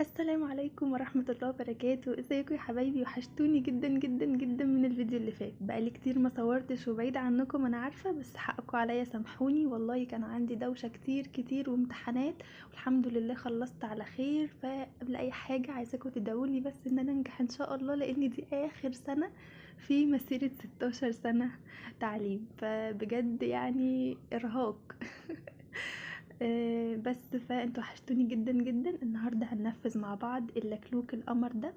السلام عليكم ورحمة الله وبركاته. ازيكم يا حبايبي؟ وحشتوني جدا جدا جدا من الفيديو اللي فات. بقالي كتير ما صورتش وبعيدة عنكم انا عارفة، بس حقكم عليا سامحوني. والله كان عندي دوشة كتير كتير وامتحانات، والحمد لله خلصت على خير. فقبل اي حاجة عايزاكم تدعولي بس ان انا انجح ان شاء الله، لان دي اخر سنة في مسيرة 16 سنة تعليم، فبجد يعني ارهاق. بس فانتوا وحشتوني جدا جدا. النهارده هننفذ مع بعض اللكلوك القمر ده،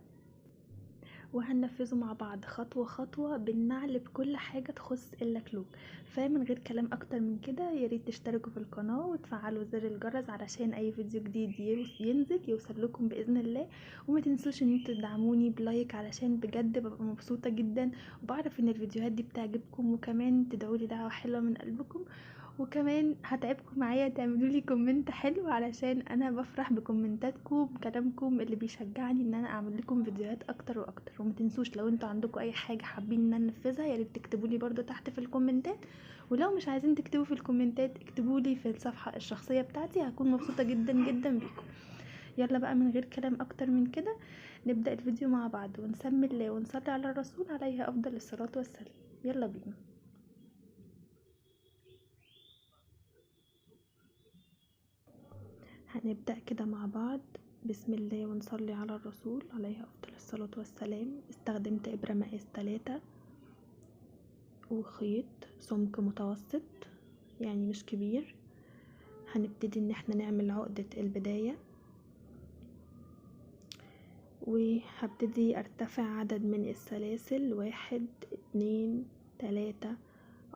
وهننفذه مع بعض خطوة خطوة بالنعل بكل حاجة تخص اللكلوك. فمن غير كلام اكتر من كده، ياريت تشتركوا في القناة وتفعلوا زر الجرس علشان اي فيديو جديد ينزل يوصل لكم باذن الله. وما تنسوش ان انتوا تدعموني بلايك، علشان بجد ببقى مبسوطة جدا وبعرف ان الفيديوهات دي بتعجبكم، وكمان تدعولي دعوة حلوة من قلبكم. وكمان هتعبكم معايا تعملوا لي كومنت حلو، علشان انا بفرح بكومنتاتكم بكلامكم اللي بيشجعني ان انا اعمل لكم فيديوهات اكتر واكتر. وما تنسوش لو انتوا عندكم اي حاجه حابين ان انا انفذها، يا ريت تكتبوا لي برده تحت في الكومنتات. ولو مش عايزين تكتبوا في الكومنتات، اكتبوا لي في الصفحه الشخصيه بتاعتي، هكون مبسوطه جدا جدا بيكم. يلا بقى من غير كلام اكتر من كده، نبدا الفيديو مع بعض ونسمي الله ونصلي على الرسول عليه افضل الصلاه والسلام. يلا بينا. هنبدأ كده مع بعض. بسم الله ونصلي على الرسول عليه أفضل الصلاة والسلام. استخدمت إبرة مقاس 3 وخيط سمك متوسط، يعني مش كبير. هنبتدي ان احنا نعمل عقدة البداية، وهبتدي ارتفع عدد من السلاسل: 1 2 3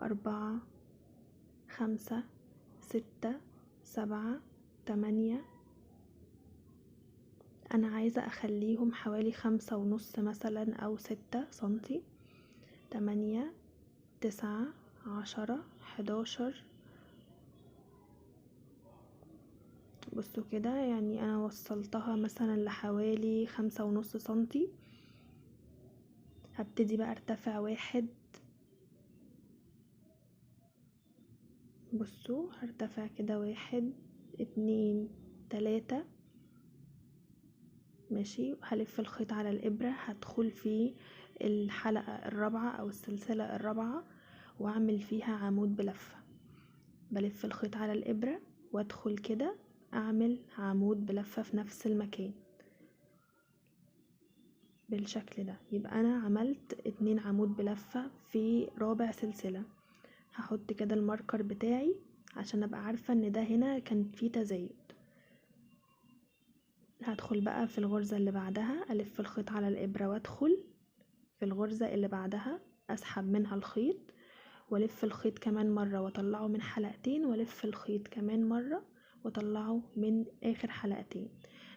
4 5 6 7 8. انا عايزة اخليهم حوالي 5.5 مثلا او 6 سنتي. 8 9 10 11. بصوا كده، يعني انا وصلتها مثلا لحوالي 5.5 سنتي. هبتدي بقى ارتفع 1. بصوا هرتفع كده 1 2 3. ماشي، هلف الخيط على الابرة، هدخل في الحلقة الرابعة او السلسلة الرابعة واعمل فيها عمود بلفة. بلف الخيط على الابرة وادخل كده اعمل عمود بلفة في نفس المكان بالشكل ده. يبقى انا عملت 2 عمود بلفة في رابع سلسلة. هحط كده الماركر بتاعي عشان ابقى عارفة ان ده هنا كان فيه تزايد. هدخل بقى في الغرزة اللي بعدها، الف الخيط على الابرة وادخل في الغرزة اللي بعدها، اسحب منها الخيط والف الخيط كمان مرة واطلعه من حلقتين، والف الخيط كمان مرة واطلعه من اخر حلقتين.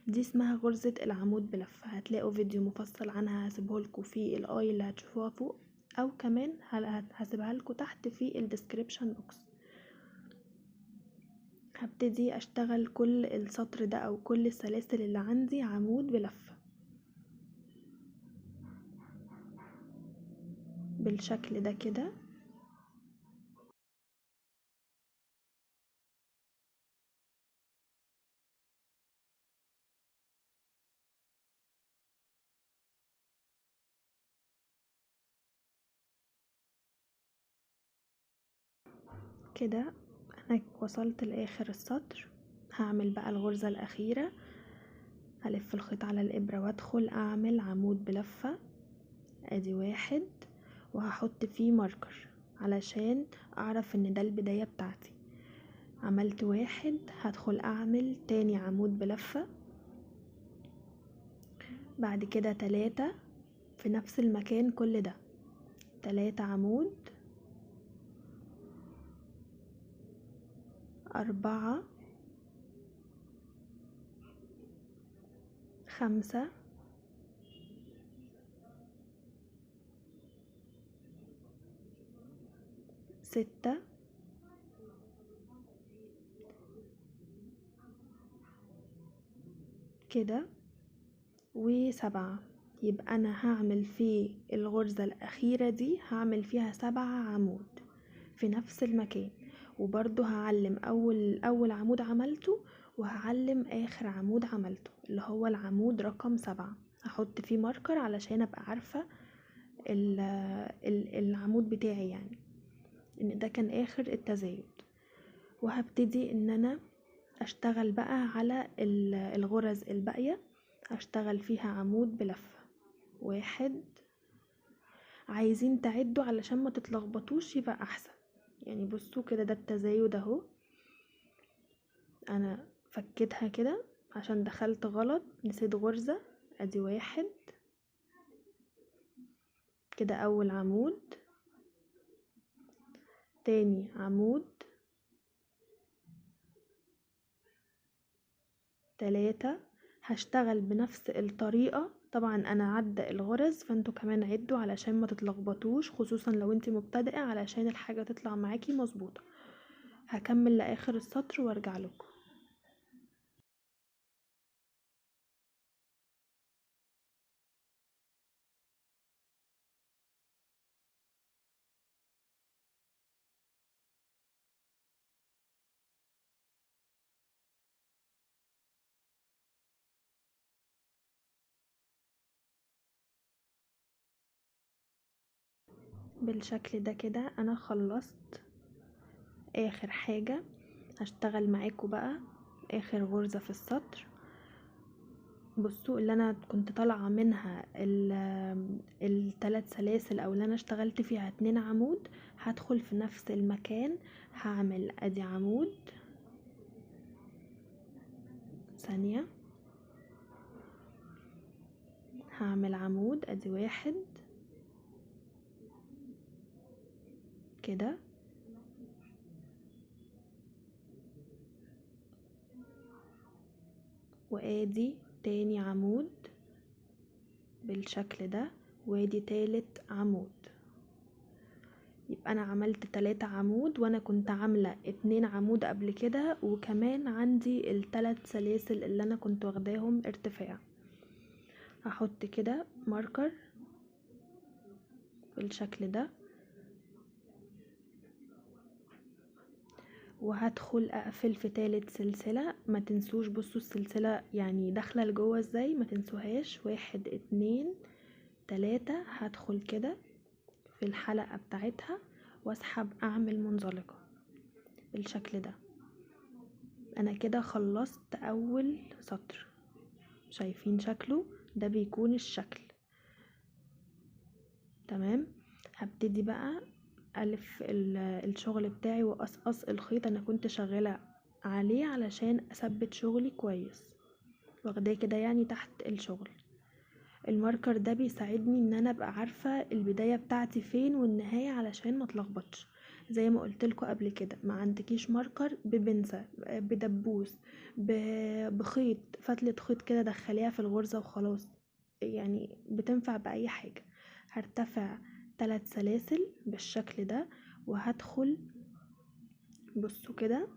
دي اسمها غرزة العمود بلفة. هتلاقوا فيديو مفصل عنها هسيبه لكم في الاي اللي هتشوفوها فوق، او كمان هسيبها لكم تحت في الديسكريبشن بوكس. هبتدي اشتغل كل السطر ده او كل السلاسل اللي عندي عمود بلفة بالشكل ده كده. كده انا وصلت لاخر السطر. هعمل بقى الغرزة الاخيرة، هلف الخيط على الابرة وادخل اعمل عمود بلفة. ادي 1 وهحط فيه ماركر علشان اعرف ان ده البداية بتاعتي. عملت 1، هدخل اعمل تاني عمود بلفة. بعد كده 3 في نفس المكان، كل ده 3 عمود، 4 5 6 كده و7. يبقى انا هعمل في الغرزة الاخيرة دي هعمل فيها 7 عمود في نفس المكان. وبرضو هعلم اول عمود عملته وهعلم اخر عمود عملته اللي هو العمود رقم 7. هحط فيه ماركر علشان ابقى عارفة العمود بتاعي، يعني ان ده كان اخر التزايد. وهبتدي ان انا اشتغل بقى على الغرز الباقية، هشتغل فيها عمود بلفة. 1. عايزين تعدوا علشان ما تتلخبطوش يبقى احسن. يعني بصوا كده ده التزايد اهو، انا فكيتها كده عشان دخلت غلط نسيت غرزة. ادي 1 كده اول عمود، تاني عمود، 3. هشتغل بنفس الطريقة. طبعا انا عدى الغرز فانتوا كمان عدوا علشان ما تتلخبطوش، خصوصا لو انتي مبتدئة، علشان الحاجة تطلع معاكي مظبوطة. هكمل لاخر السطر وارجع لكم. بالشكل ده كده انا خلصت اخر حاجة. هشتغل معاكم بقى اخر غرزة في السطر. بصوا اللي انا كنت طالعة منها الثلاث سلاسل او اللي انا اشتغلت فيها 2 عمود، هدخل في نفس المكان هعمل ادي عمود، ثانية هعمل عمود، ادي 1 كده، وادي تاني عمود بالشكل ده، وادي تالت عمود. يبقى انا عملت 3 عمود، وانا كنت عاملة 2 عمود قبل كده، وكمان عندي الثلاث سلاسل اللي انا كنت واخداهم ارتفاع. هحط كده ماركر بالشكل ده، وهدخل اقفل في تالت سلسلة. ما تنسوش بصوا السلسلة يعني داخلة لجوه ازاي، ما تنسوهاش. 1 2 3 هدخل كده في الحلقة بتاعتها واسحب اعمل منزلقة بالشكل ده. انا كده خلصت اول سطر، شايفين شكله ده بيكون الشكل تمام. هبتدي بقى الف الشغل بتاعي واقصقص الخيط. انا كنت شغالة عليه علشان اثبت شغلي كويس، واخداه كده يعني تحت الشغل. الماركر ده بيساعدني ان انا ابقى عارفة البداية بتاعتي فين والنهاية علشان ما اتلخبطش. زي ما قلتلكوا قبل كده، ما عندكيش ماركر ببنسة، بدبوس، بخيط، فتلة خيط كده دخليها في الغرزة وخلاص، يعني بتنفع بأي حاجة. هرتفع 3 سلاسل بالشكل ده، وهدخل بصوا كده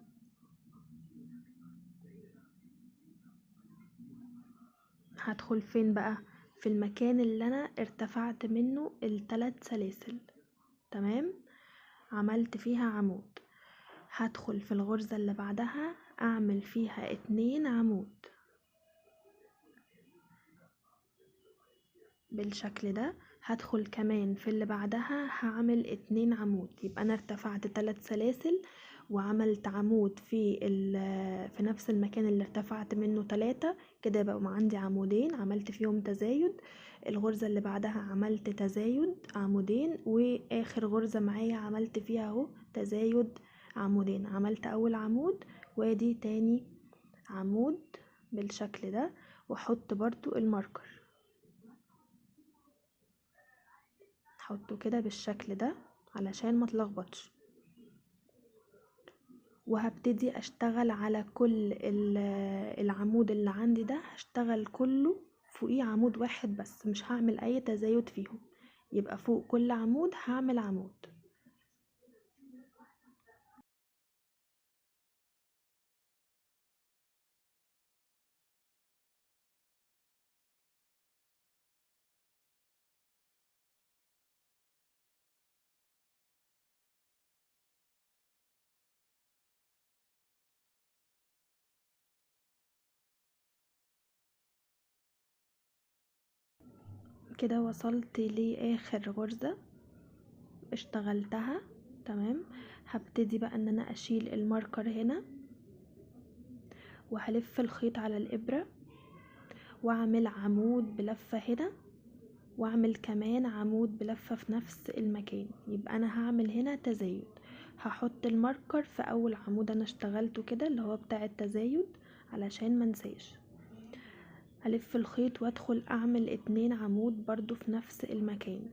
هدخل فين بقى، في المكان اللي انا ارتفعت منه ال3 سلاسل تمام. عملت فيها عمود، هدخل في الغرزة اللي بعدها اعمل فيها 2 عمود بالشكل ده. هدخل كمان في اللي بعدها هعمل 2 عمود. يبقى انا ارتفعت 3 سلاسل وعملت عمود في نفس المكان اللي ارتفعت منه 3 كده، بقوا عندي عمودين عملت فيهم تزايد. الغرزة اللي بعدها عملت تزايد عمودين، واخر غرزة معايا عملت فيها اهو تزايد عمودين. عملت اول عمود وادي تاني عمود بالشكل ده، واحط برضو الماركر، احطه كده بالشكل ده علشان ما اتلخبطش. وهبتدي اشتغل على كل العمود اللي عندي ده، هشتغل كله فوقيه عمود واحد بس، مش هعمل اي تزايد فيهم. يبقى فوق كل عمود هعمل عمود. كده وصلت لاخر غرزة اشتغلتها. تمام، هبتدي بقى ان انا اشيل الماركر هنا وهلف الخيط على الابرة واعمل عمود بلفة هنا، واعمل كمان عمود بلفة في نفس المكان. يبقى انا هعمل هنا تزايد، هحط الماركر في اول عمود انا اشتغلته كده اللي هو بتاع التزايد علشان منساش. هلف الخيط وادخل اعمل 2 عمود برضو في نفس المكان،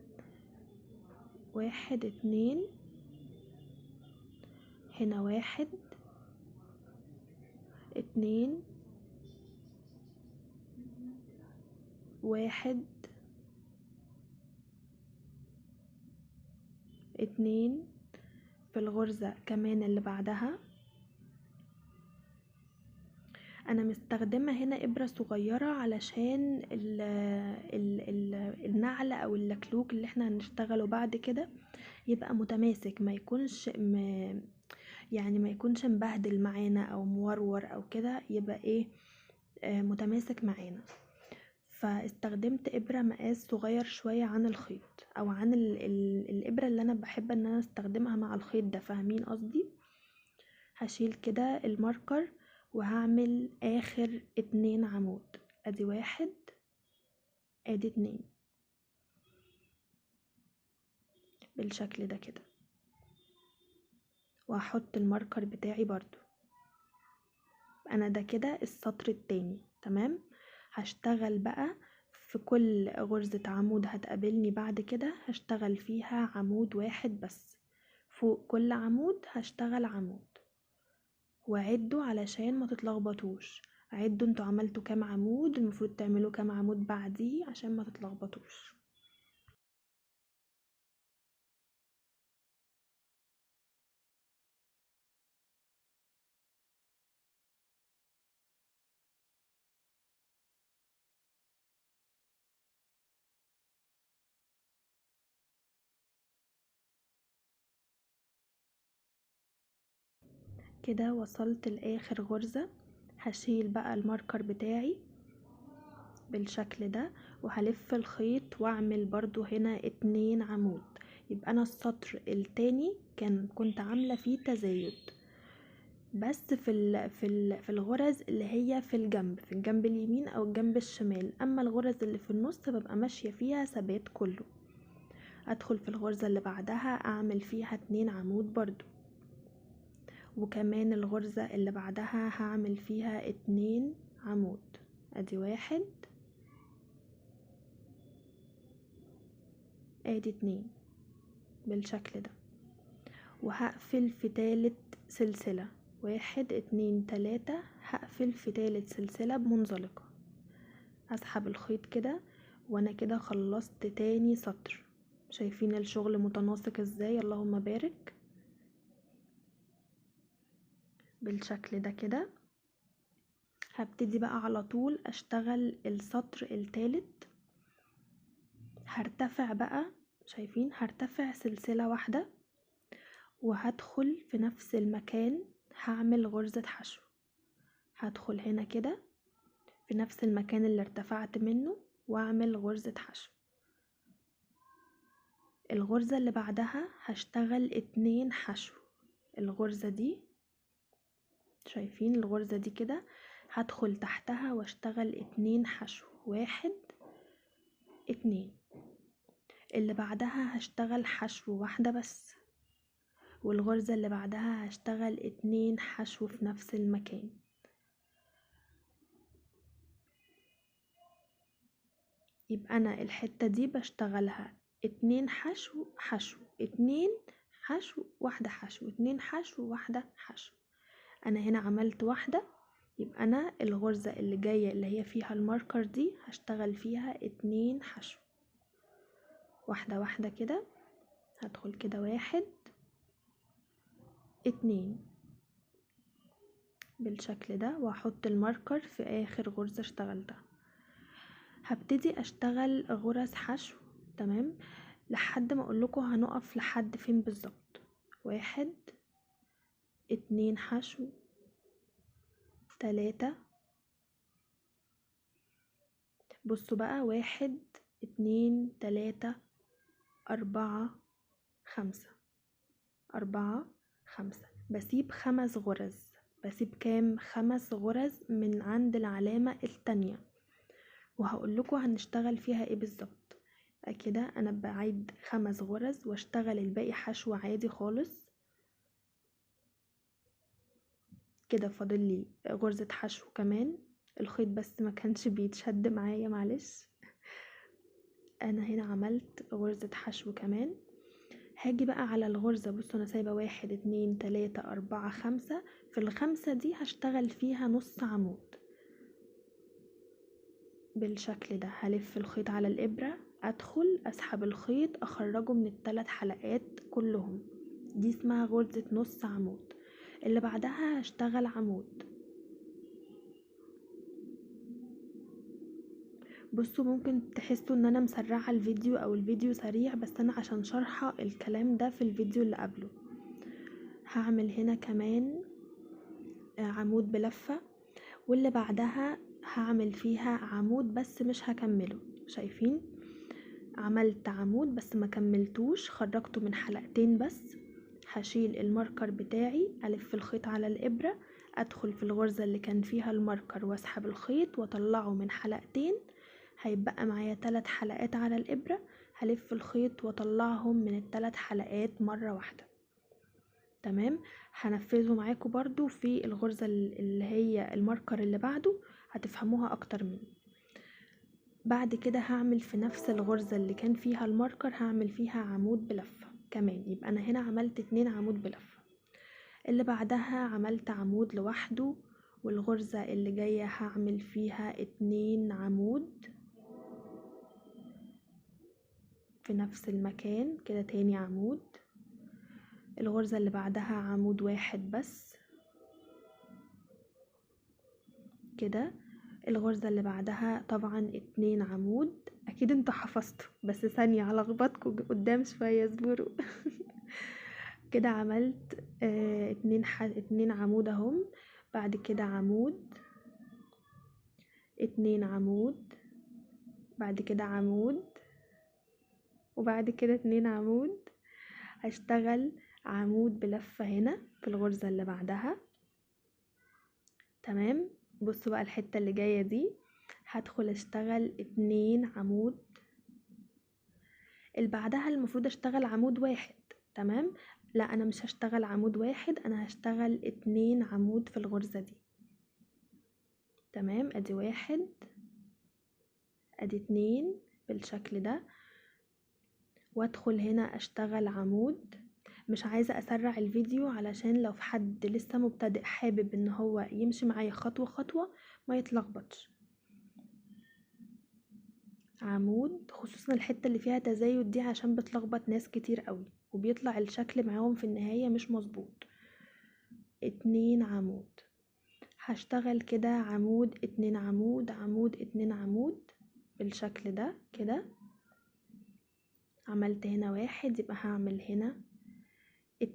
1 2 هنا، 1 2 1 2. في الغرزة كمان اللي بعدها انا مستخدمة هنا ابرة صغيرة علشان النعل او اللكلوك اللي احنا هنشتغله بعد كده يبقى متماسك، ما يكونش يعني ما يكونش مبهدل معانا او مورور او كده، يبقى ايه متماسك معانا. فاستخدمت ابرة مقاس صغير شوية عن الخيط او عن الابرة اللي انا بحب ان انا استخدمها مع الخيط ده، فاهمين قصدي؟ هشيل كده الماركر وهعمل اخر 2 عمود، ادي 1 ادي 2 بالشكل ده كده، وهحط الماركر بتاعي برضو. انا ده كده السطر التاني. تمام، هشتغل بقى في كل غرزة عمود هتقابلني بعد كده هشتغل فيها عمود واحد بس، فوق كل عمود هشتغل عمود. وعدوا علشان ما تتلخبطوش، عدوا انتوا عملتوا كام عمود، المفروض تعملوا كام عمود بعديه عشان ما تتلخبطوش. كده وصلت لاخر غرزة، هشيل بقى الماركر بتاعي بالشكل ده وهلف الخيط واعمل برضو هنا 2 عمود. يبقى انا السطر التاني كنت عاملة فيه تزايد بس في الغرز اللي هي في الجنب اليمين او الجنب الشمال، اما الغرز اللي في النص ببقى ماشية فيها ثبات كله. ادخل في الغرزة اللي بعدها اعمل فيها 2 عمود برضو، وكمان الغرزة اللي بعدها هعمل فيها 2 عمود، ادي 1 ادي 2 بالشكل ده. وهقفل في تالت سلسلة، 1 2 3، هقفل في تالت سلسلة بمنزلقة. هسحب الخيط كده وانا كده خلصت تاني سطر. شايفين الشغل متناسق ازاي؟ اللهم بارك. بالشكل ده كده هبتدي بقى على طول اشتغل السطر التالت. هرتفع بقى، شايفين؟ هرتفع سلسلة واحدة وهدخل في نفس المكان هعمل غرزة حشو. هدخل هنا كده في نفس المكان اللي ارتفعت منه واعمل غرزة حشو. الغرزة اللي بعدها هشتغل 2 حشو. الغرزة دي شايفين الغرزة دي كده هدخل تحتها واشتغل 2 حشو، 1 2. اللي بعدها هشتغل حشو واحدة بس، والغرزة اللي بعدها هشتغل 2 حشو في نفس المكان. يبقى انا الحتة دي بشتغلها 2 حشو حشو 2 حشو واحدة حشو 2 حشو واحدة حشو. انا هنا عملت واحدة، يبقى انا الغرزة اللي جاية اللي هي فيها الماركر دي هشتغل فيها 2 حشو، واحدة واحدة كده. هدخل كده 1 2 بالشكل ده واحط الماركر في اخر غرزة اشتغلتها. هبتدي اشتغل غرز حشو. تمام، لحد ما اقولكوا هنقف لحد فين بالظبط. 1 2 حشو 3. بصوا بقى 1 2 3 4 5 4 5. بسيب 5 غرز. بسيب كام؟ 5 غرز من عند العلامة التانية، وهقول لكم هنشتغل فيها ايه بالظبط. كده انا بعيد 5 غرز واشتغل الباقي حشو عادي خالص. كده فاضل لي غرزة حشو كمان. الخيط بس ما كانش بيتشد معايا، معلش. انا هنا عملت غرزة حشو كمان. هاجي بقى على الغرزة، بصوا انا سايبة 1 2 3 4 5. في ال5 دي هشتغل فيها نص عمود بالشكل ده. هلف الخيط على الابرة، ادخل اسحب الخيط اخرجه من ال3 حلقات كلهم. دي اسمها غرزة نص عمود. اللي بعدها هشتغل عمود. بصوا ممكن تحسوا ان انا مسرعة الفيديو او الفيديو سريع، بس انا عشان شرحة الكلام ده في الفيديو اللي قبله. هعمل هنا كمان عمود بلفة، واللي بعدها هعمل فيها عمود بس مش هكمله. شايفين؟ عملت عمود بس ما كملتوش، خرجته من حلقتين بس. هشيل الماركر بتاعي، الف الخيط على الابرة، ادخل في الغرزة اللي كان فيها الماركر واسحب الخيط واطلعه من حلقتين. هيبقى معايا 3 حلقات على الابرة. هلف الخيط واطلعهم من ال3 حلقات مرة واحدة. تمام. هنفذه معاكم برضو في الغرزة اللي هي الماركر اللي بعده، هتفهموها اكتر مني. بعد كده هعمل في نفس الغرزة اللي كان فيها الماركر هعمل فيها عمود بلفة كمان. يبقى انا هنا عملت 2 عمود بلفة. اللي بعدها عملت عمود لوحده، والغرزة اللي جاية هعمل فيها 2 عمود في نفس المكان كده. تاني عمود. الغرزة اللي بعدها عمود واحد بس كده. الغرزة اللي بعدها طبعا 2 عمود. اكيد انتوا حفظتوا، بس ثانية هلخبطكم قدام شوية، اصبروا. كده عملت 2 عمود اهم. بعد كده عمود، 2 عمود، بعد كده عمود، وبعد كده 2 عمود. هشتغل عمود بلفة هنا في الغرزة اللي بعدها. تمام. بصوا بقى الحتة اللي جاية دي هدخل اشتغل 2 عمود. اللي بعدها المفروض اشتغل عمود واحد. تمام. لا، انا مش هشتغل عمود واحد، انا هشتغل 2 عمود في الغرزة دي. تمام. ادي 1، ادي 2 بالشكل ده، وادخل هنا اشتغل عمود. مش عايزة اسرع الفيديو علشان لو في حد لسه مبتدئ حابب ان هو يمشي معايا خطوة خطوة ما يتلخبطش. عمود، خصوصا الحتة اللي فيها تزايد دي عشان بتلخبط ناس كتير قوي وبيطلع الشكل معاهم في النهاية مش مظبوط. 2 عمود. هشتغل كده عمود 2 عمود، عمود 2 عمود بالشكل ده كده. عملت هنا 1، يبقى هعمل هنا 2،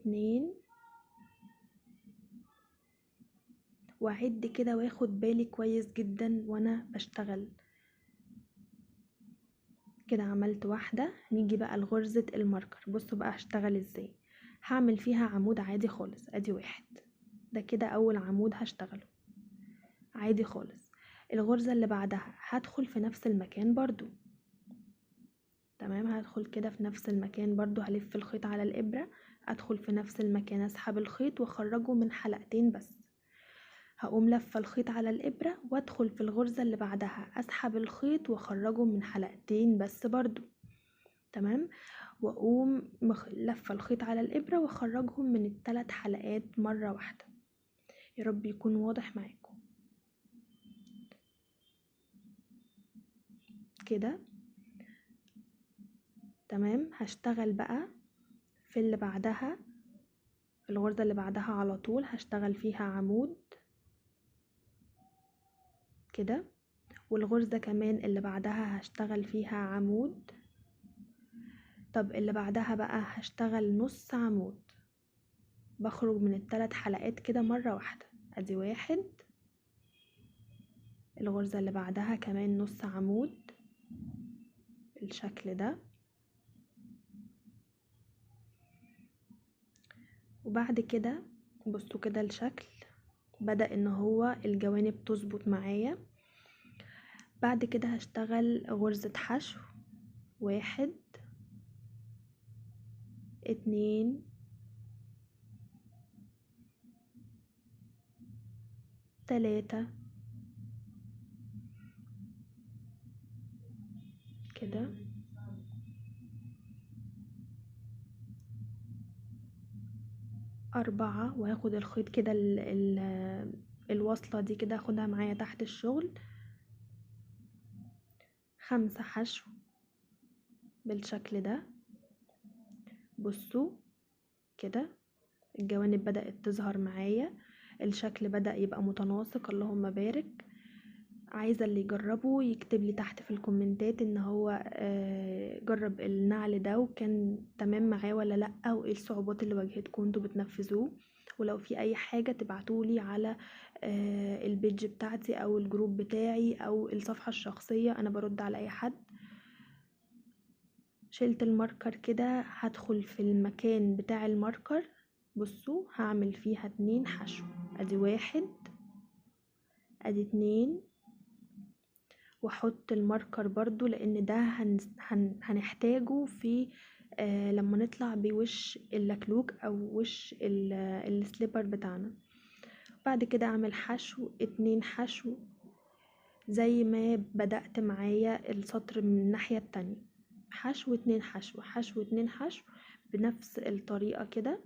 واعد كده واخد بالي كويس جدا وانا بشتغل. كده عملت واحدة. نيجي بقى لغرزة الماركر. بصوا بقى هشتغل ازاي. هعمل فيها عمود عادي خالص. ادي 1، ده كده اول عمود هشتغله عادي خالص. الغرزة اللي بعدها هدخل في نفس المكان برضو. تمام. هدخل كده في نفس المكان برضو، هلف الخيط على الابرة، ادخل في نفس المكان، اسحب الخيط واخرجه من حلقتين بس. هقوم لفة الخيط على الابرة وادخل في الغرزة اللي بعدها، اسحب الخيط واخرجه من حلقتين بس برضو. تمام. واقوم لفة الخيط على الابرة واخرجهم من ال3 حلقات مرة واحدة. يا رب يكون واضح معاكم كده. تمام. هشتغل بقى في اللي بعدها، الغرزة اللي بعدها على طول هشتغل فيها عمود كده. والغرزة كمان اللي بعدها هشتغل فيها عمود. طب اللي بعدها بقى هشتغل نص عمود. بخرج من ال3 حلقات كده مرة واحدة. ادي 1. الغرزة اللي بعدها كمان نص عمود بالشكل ده. وبعد كده بصوا كده الشكل بدأ ان هو الجوانب تظبط معايا. بعد كده هشتغل غرزة حشو 1 2 3 كده، 4 وهاخد الخيط كده الوصلة دي كده اخدها معايا تحت الشغل. 5 حشو بالشكل ده. بصوا كده الجوانب بدأت تظهر معايا، الشكل بدأ يبقى متناسق، اللهم بارك. عايزة اللي يجربه يكتب لي تحت في الكومنتات ان هو جرب النعل ده وكان تمام معاه ولا لا، وايه الصعوبات اللي واجهتكم انتوا بتنفذوه. ولو في اي حاجة تبعتولي على البيج بتاعتي او الجروب بتاعي او الصفحة الشخصية، انا برد على اي حد. شلت الماركر كده، هدخل في المكان بتاع الماركر. بصوا هعمل فيها 2 حشو، ادي 1 ادي 2، واحط الماركر برضو لان ده هنحتاجه في لما نطلع بوش اللكلوك او وش السليبر بتاعنا. بعد كده اعمل حشو 2 حشو زي ما بدأت معايا السطر من الناحية التانية، حشو 2 حشو حشو 2 حشو بنفس الطريقة كده.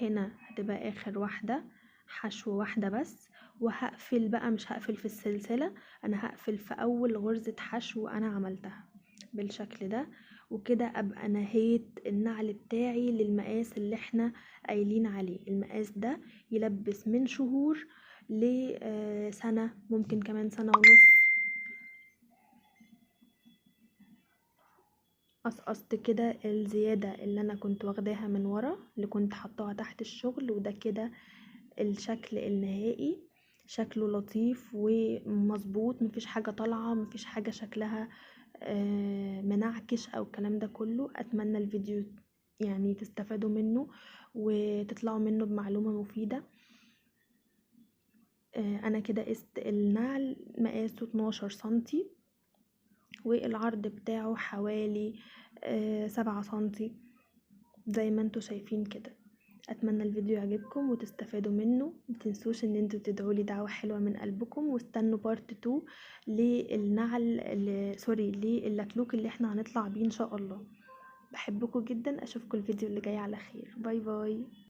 هنا هتبقى اخر واحدة حشو واحدة بس، وهقفل بقى مش هقفل في السلسلة، انا هقفل في اول غرزة حشو انا عملتها بالشكل ده. وكده ابقى نهيت النعل بتاعي للمقاس اللي احنا قايلين عليه. المقاس ده يلبس من شهور لسنة، ممكن كمان سنة ونص. قصقصت كده الزيادة اللي انا كنت واخداها من ورا اللي كنت حطاها تحت الشغل، وده كده الشكل النهائي. شكله لطيف ومظبوط، مفيش حاجة طالعة، مفيش حاجة شكلها منعكش او الكلام ده كله. اتمنى الفيديو يعني تستفادوا منه وتطلعوا منه بمعلومة مفيدة. انا كده قست النعل مقاسه 12 سنتي، والعرض بتاعه حوالي 7 سنتي زي ما انتوا شايفين كده. اتمنى الفيديو يعجبكم وتستفادوا منه. متنسوش ان انتوا تدعولي دعوة حلوة من قلبكم، واستنوا بارت 2 للنعل سوري للكلوك اللي احنا هنطلع بيه ان شاء الله. بحبكم جدا، اشوفكم الفيديو اللي جاي على خير. باي باي.